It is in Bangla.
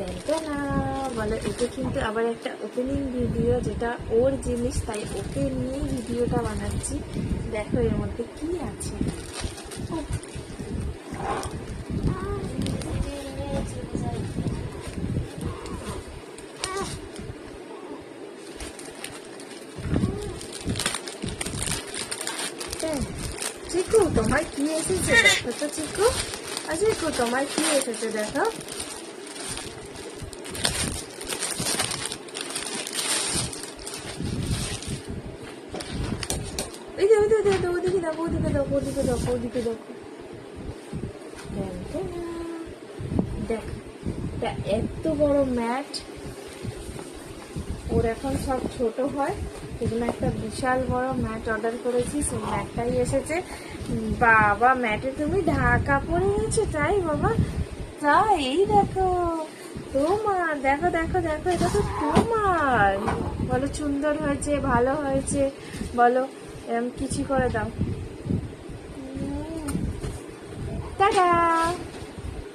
দেখো না, বলো এটা কিন্তু আবার একটা ওপেনিং ভিডিও, যেটা ওর জিনিস, তাই ওকে নিয়েই ভিডিওটা বানাচ্ছি। দেখো এর মধ্যে কি আছে। চিকু তোমার কি এসেছে দেখো তো চিকু। চিকু তোমার কি এসেছে দেখো। ওদিকে দেখো, ওদিকে দেখো, ওদিকে দেখো, ওদিকে দেখো। দেখ, এত বড় ম্যাট, ওর এখন সব ছোট হয়, সেজন্য একটা বিশাল বড় ম্যাট অর্ডার করেছি, সেই ম্যাটটাই এসেছে। বাবা ম্যাটে তুমি ঢাকা পড়ে গেছো, তাই বাবা? তাই এই দেখো তোমার, দেখো দেখো দেখো, এটা তো তোমার। বলো সুন্দর হয়েছে, ভালো হয়েছে, বলো এরকম কিছু করে দাও। টাটা।